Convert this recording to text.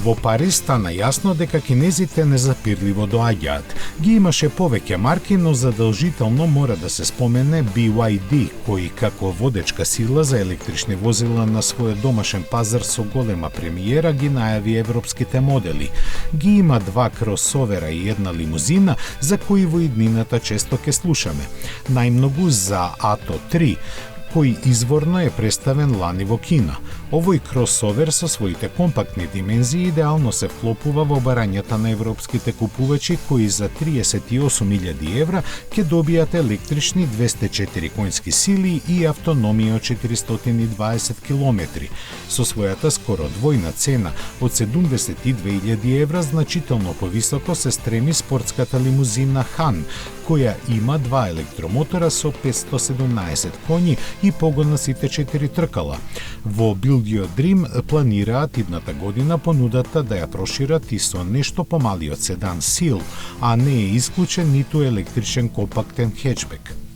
Во Париз стана јасно дека кинезите незапирливо доаѓаат. Ги имаше повеќе марки, но задолжително мора да се спомене BYD, кој како водечка сила за електрични возила на својот домашен пазар со голема премиера ги најави европските модели. Ги има 2 кросовера и 1 лимузина, за кои во иднината често ке слушаме. Најмногу за Ато 3, кој изворно е представен лани во Кина. Овој кросовер со своите компактни димензии идеално се вклопува во барањата на европските купувачи кои за 38.000 евра ќе добијат електрични 204 конски сили и автономија од 420 км. Со својата скоро двојна цена од 72.000 евра значително повисоко се стреми спортската лимузина Han, која има 2 електромотора со 517 коњи и погон на сите 4 тркала. Во Build Your Dream планираат идната година понудата да ја прошират и со нешто помалиот седан Seal, а не е исклучен ниту електричен компактен хетчбек.